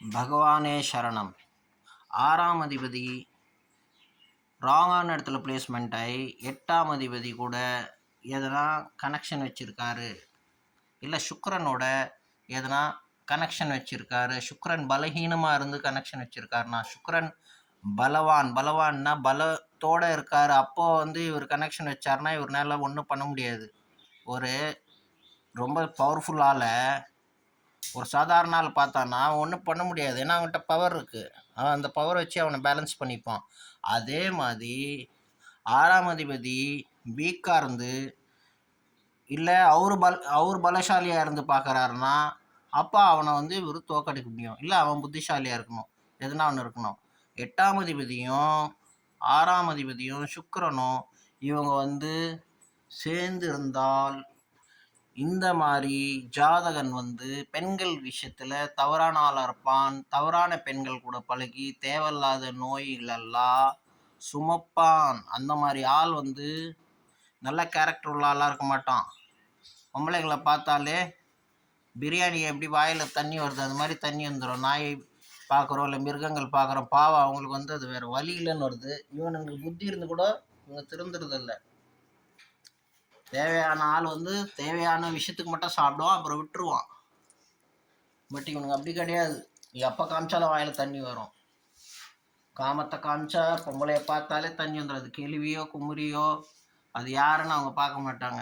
பகவானே சரணம். 6ஆம் அதிபதி ராங்கான இடத்துல பிளேஸ்மெண்ட் ஆகி 8ஆம் அதிபதி கூட எதனா கனெக்ஷன் வச்சுருக்காரு, இல்லை சுக்கிரனோட எதனா கனெக்ஷன் வச்சுருக்காரு, சுக்கிரன் பலகீனமாக இருந்து கனெக்ஷன் வச்சுருக்காருனா, சுக்கிரன் பலவான்னா பலத்தோடு இருக்கார், அப்போது இவர் கனெக்ஷன் வச்சார்னா இவர்னால ஒன்றும் பண்ண முடியாது. ஒரு ரொம்ப பவர்ஃபுல்லால் ஒரு சாதாரண ஆள் பார்த்தானா ஒன்றும் பண்ண முடியாது, ஏன்னா அவன்கிட்ட பவர் இருக்குது, அவன் அந்த பவர் வச்சு அவனை பேலன்ஸ் பண்ணிப்பான். அதே மாதிரி 6ஆம் அதிபதி வீக்காக இருந்து இல்லை அவர் பலசாலியாக இருந்து பார்க்குறாருன்னா அப்போ அவனை இவர் தோக்கடிக்க முடியும். இல்லை அவன் புத்திசாலியாக இருக்கணும், எதுனா ஒன்று இருக்கணும். 8ஆம் அதிபதியும் 6ஆம் அதிபதியும் சுக்கிரனும் இவங்க சேர்ந்து இருந்தால் இந்த மாதிரி ஜாதகன் பெண்கள் விஷயத்தில் தவறான ஆளாக இருப்பான். தவறான பெண்கள் கூட பழகி தேவையில்லாத நோய்களெல்லாம் சுமப்பான். அந்த மாதிரி ஆள் நல்ல கேரக்டர் உள்ள ஆளாக இருக்க மாட்டான். பொம்பளைங்களை பார்த்தாலே பிரியாணி எப்படி வாயில் தண்ணி வருது அது மாதிரி தண்ணி வந்துடும். நாயை பார்க்குறோம் இல்லை மிருகங்கள் பார்க்குறோம், பாவம் அவங்களுக்கு அது வேறு வழி இல்லைன்னு வருது. இவனுங்களுக்கு புத்தி இருந்து கூட இவங்க திருந்துறதில்லை. தேவையான ஆள் தேவையான விஷயத்துக்கு மட்டும் சாப்பிடுவான், அப்புறம் விட்டுருவான். பட் இவனுங்க அப்படி கிடையாது, எப்போ காமிச்சாலும் வாயில் தண்ணி வரும். காமத்தை காமிச்சா பொம்பளையை பார்த்தாலே தண்ணி வந்துடும். அது கேள்வியோ குமுறியோ அது யாருன்னு அவங்க பார்க்க மாட்டாங்க.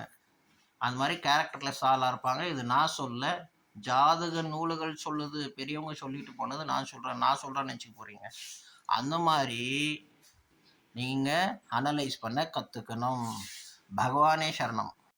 அது மாதிரி கேரக்டர்லெஸ் ஆளாக இருப்பாங்க. இது நான் சொல்ல, ஜாதக நூல்கள் சொல்லுது, பெரியவங்க சொல்லிட்டு போனது நான் சொல்கிறேன்னு நினச்சிக்க போகிறீங்க. அந்த மாதிரி நீங்கள் அனலைஸ் பண்ண கற்றுக்கணும். பகவானே சரணம்.